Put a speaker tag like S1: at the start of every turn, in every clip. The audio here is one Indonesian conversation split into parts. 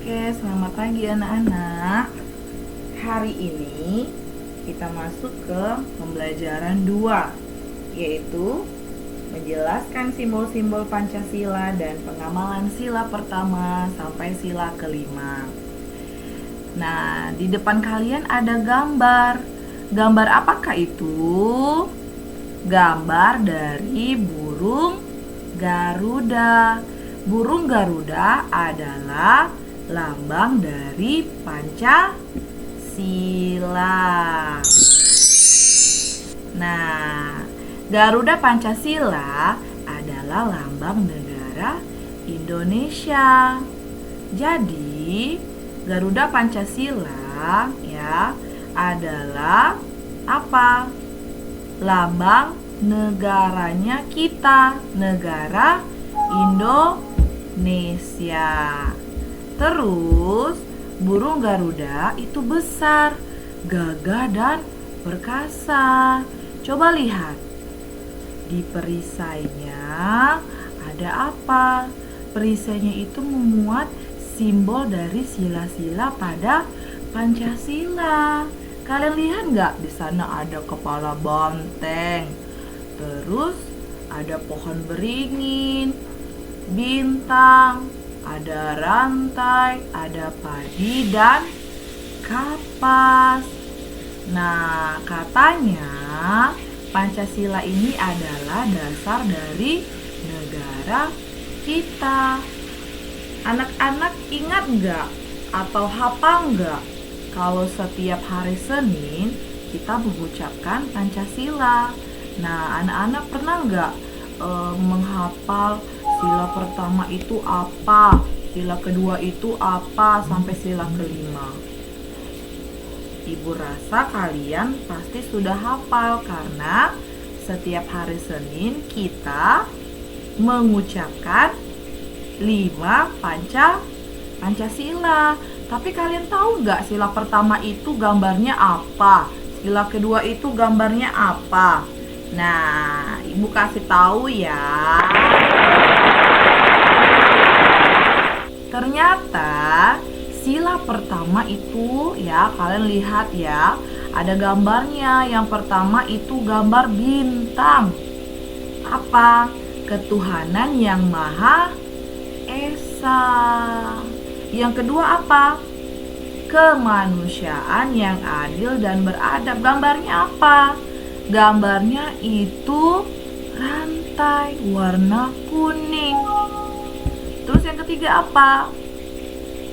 S1: Oke, selamat pagi anak-anak. Hari ini kita masuk ke pembelajaran 2, yaitu menjelaskan simbol-simbol Pancasila dan pengamalan sila pertama sampai sila kelima. Nah, di depan kalian ada gambar. Gambar apakah itu? Gambar dari burung Garuda. Burung Garuda adalah lambang dari Pancasila. Nah, Garuda Pancasila adalah lambang negara Indonesia. Jadi, Garuda Pancasila ya adalah apa? Lambang negaranya kita, negara Indonesia. Terus burung Garuda itu besar, gagah dan perkasa. Coba lihat di perisainya ada apa? Perisainya itu memuat simbol dari sila-sila pada Pancasila. Kalian lihat nggak? Di sana ada kepala banteng, terus ada pohon beringin, bintang, ada rantai, ada padi dan kapas. Nah, katanya Pancasila ini adalah dasar dari negara kita. Anak-anak ingat nggak atau hafal nggak kalau setiap hari Senin kita mengucapkan Pancasila? Nah, anak-anak pernah nggak menghafal sila pertama itu apa, sila kedua itu apa, sampai sila kelima? Ibu rasa kalian pasti sudah hafal karena setiap hari Senin kita mengucapkan 5 Pancasila. Tapi kalian tahu nggak sila pertama itu gambarnya apa? Sila kedua itu gambarnya apa? Nah, ibu kasih tahu ya. Ternyata sila pertama itu ya, kalian lihat ya, ada gambarnya. Yang pertama itu gambar bintang. Apa? Ketuhanan yang Maha Esa. Yang kedua apa? Kemanusiaan yang adil dan beradab. Gambarnya apa? Gambarnya itu rantai warna kuning. Terus yang ketiga apa?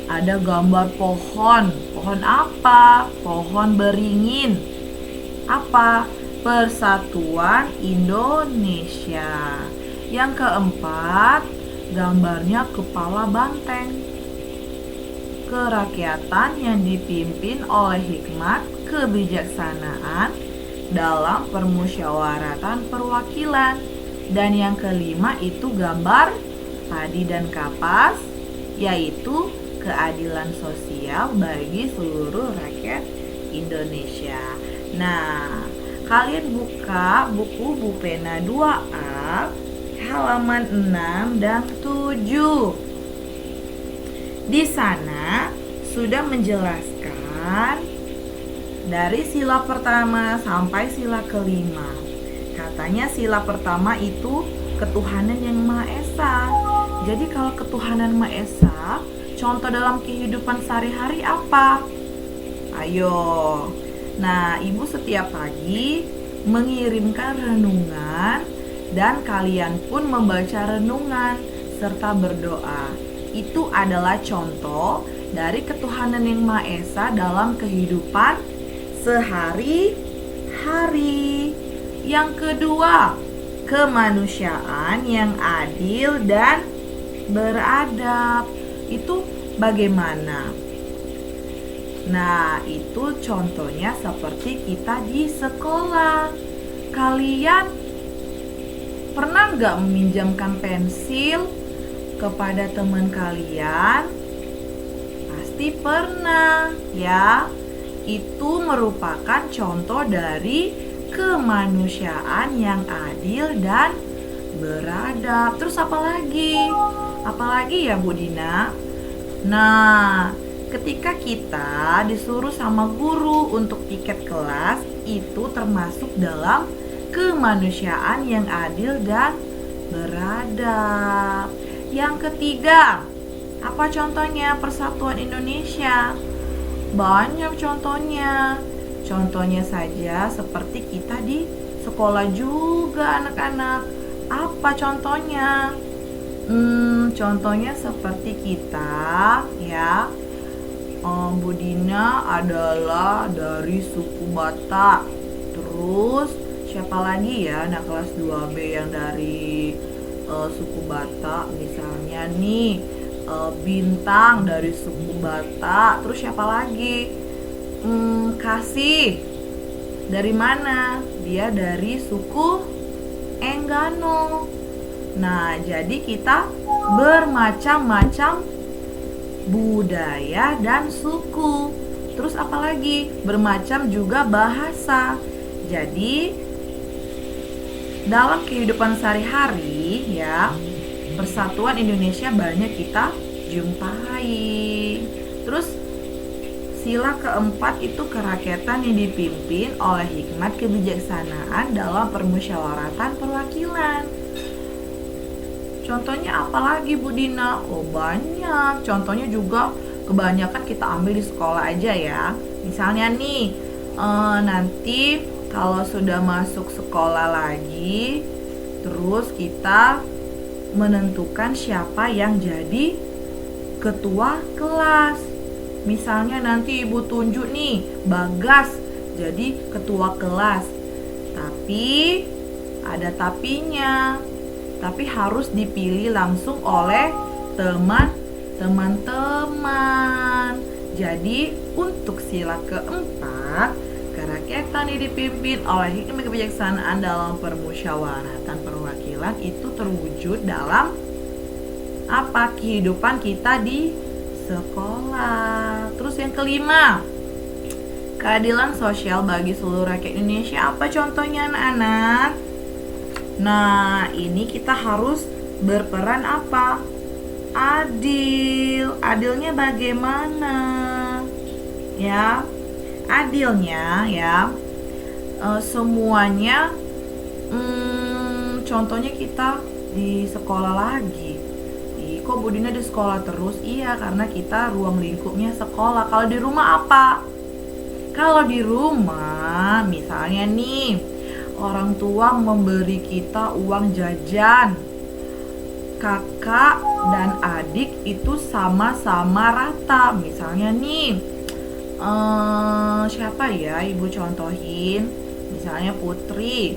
S1: Ada gambar pohon. Pohon apa? Pohon beringin. Apa? Persatuan Indonesia. Yang keempat, gambarnya kepala banteng. Kerakyatan yang dipimpin oleh hikmat kebijaksanaan dalam permusyawaratan perwakilan. Dan yang kelima itu gambar padi dan kapas, yaitu keadilan sosial bagi seluruh rakyat Indonesia. Nah, kalian buka buku Bupena 2A halaman 6 dan 7. Di sana sudah menjelaskan dari sila pertama sampai sila kelima. Katanya sila pertama itu ketuhanan yang Maha Esa. Jadi kalau ketuhanan Maha Esa, contoh dalam kehidupan sehari-hari apa? Ayo. Nah, ibu setiap pagi mengirimkan renungan dan kalian pun membaca renungan serta berdoa. Itu adalah contoh dari ketuhanan yang Maha Esa dalam kehidupan sehari-hari. Yang kedua, kemanusiaan yang adil dan beradab. Itu bagaimana? Nah, itu contohnya seperti kita di sekolah. Kalian pernah nggak meminjamkan pensil kepada teman kalian? Pasti pernah ya. Itu merupakan contoh dari kemanusiaan yang adil dan beradab. Terus apa lagi? Apalagi ya Bu Dina? Nah, ketika kita disuruh sama guru untuk tiket kelas, itu termasuk dalam kemanusiaan yang adil dan beradab. Yang ketiga, apa contohnya Persatuan Indonesia? Banyak contohnya. Contohnya saja seperti kita di sekolah juga anak-anak. Apa contohnya? Contohnya seperti kita ya. Bu Dina adalah dari suku Batak. Terus siapa lagi ya anak kelas 2B yang dari suku Batak? Misalnya nih Bintang dari suku Batak. Terus siapa lagi? Kasih dari mana? Dia dari suku Enggano. Nah, jadi kita bermacam-macam budaya dan suku. Terus apalagi? Bermacam juga bahasa. Jadi dalam kehidupan sehari-hari ya, Persatuan Indonesia banyak kita jumpai. Terus sila keempat itu kerakyatan yang dipimpin oleh hikmat kebijaksanaan dalam permusyawaratan perwakilan. Contohnya apa lagi Bu Dina? Oh banyak. Contohnya juga kebanyakan kita ambil di sekolah aja ya. Misalnya nih, nanti kalau sudah masuk sekolah lagi, terus kita menentukan siapa yang jadi ketua kelas. Misalnya nanti ibu tunjuk nih Bagas jadi ketua kelas. Tapi ada tapinya. Tapi harus dipilih langsung oleh teman-teman. Jadi untuk sila keempat, kerakyatan yang dipimpin oleh hikmat kebijaksanaan dalam permusyawaratan perwakilan itu terwujud dalam apa? Kehidupan kita di sekolah. Terus yang kelima, keadilan sosial bagi seluruh rakyat Indonesia. Apa contohnya anak-anak? Nah, ini kita harus berperan apa? Adil. Adilnya bagaimana? Ya, adilnya ya, semuanya. Contohnya kita di sekolah lagi. Kok Bu Dina di sekolah terus? Iya, karena kita ruang lingkupnya sekolah. Kalau di rumah apa? Kalau di rumah, misalnya nih, orang tua memberi kita uang jajan. Kakak dan adik itu sama-sama rata. Misalnya nih, siapa ya ibu contohin? Misalnya Putri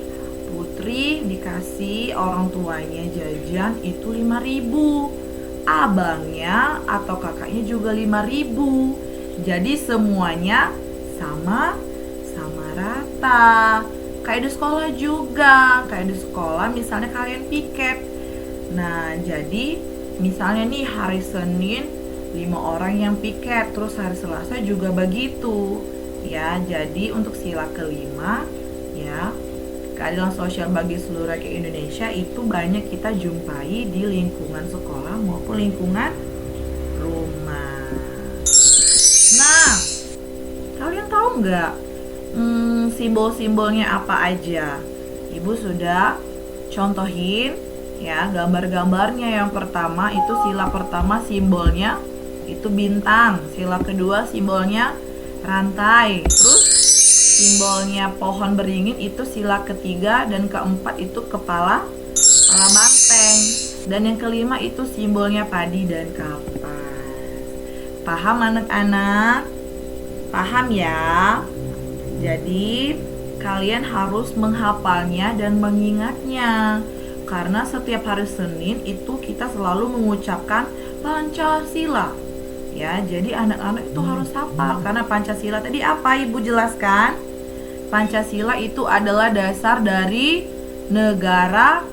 S1: dikasih orang tuanya jajan itu 5.000. Abangnya atau kakaknya juga 5.000. Jadi semuanya sama rata. Kayak di sekolah juga. Kayak di sekolah misalnya kalian piket. Nah, jadi misalnya nih hari Senin 5 orang yang piket, terus hari Selasa juga begitu. Ya, jadi untuk sila kelima ya, keadilan sosial bagi seluruh rakyat Indonesia itu banyak kita jumpai di lingkungan sekolah maupun lingkungan rumah. Nah, kalian tahu nggak simbol-simbolnya apa aja? Ibu sudah contohin ya gambar-gambarnya. Yang pertama itu sila pertama simbolnya itu bintang, sila kedua simbolnya rantai, terus simbolnya pohon beringin itu sila ketiga, dan keempat itu kepala banteng, dan yang kelima itu simbolnya padi dan kapas. Paham anak-anak? Paham ya? Jadi kalian harus menghafalnya dan mengingatnya, karena setiap hari Senin itu kita selalu mengucapkan Pancasila. Ya, jadi anak-anak itu harus hafal, karena Pancasila tadi apa Ibu jelaskan? Pancasila itu adalah dasar dari negara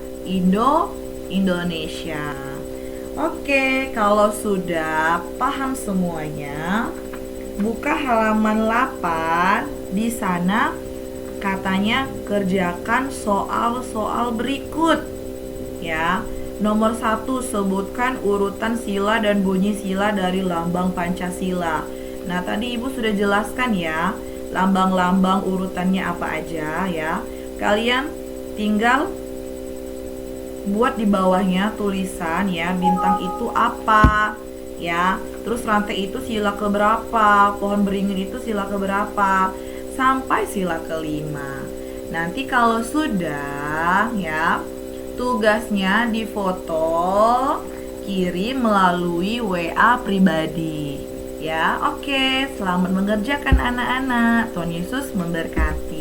S1: Indonesia. Oke, kalau sudah paham semuanya, buka halaman 8. Di sana katanya kerjakan soal-soal berikut. Ya, Nomor 1, sebutkan urutan sila dan bunyi sila dari lambang Pancasila. Nah, tadi Ibu sudah jelaskan ya, lambang-lambang urutannya apa aja ya. Kalian tinggal buat di bawahnya tulisan ya, bintang itu apa ya. Terus rantai itu sila keberapa, pohon beringin itu sila keberapa, sampai sila kelima. Nanti kalau sudah ya, tugasnya difoto, kirim melalui WA pribadi. Ya, oke. Selamat mengerjakan anak-anak. Tuhan Yesus memberkati.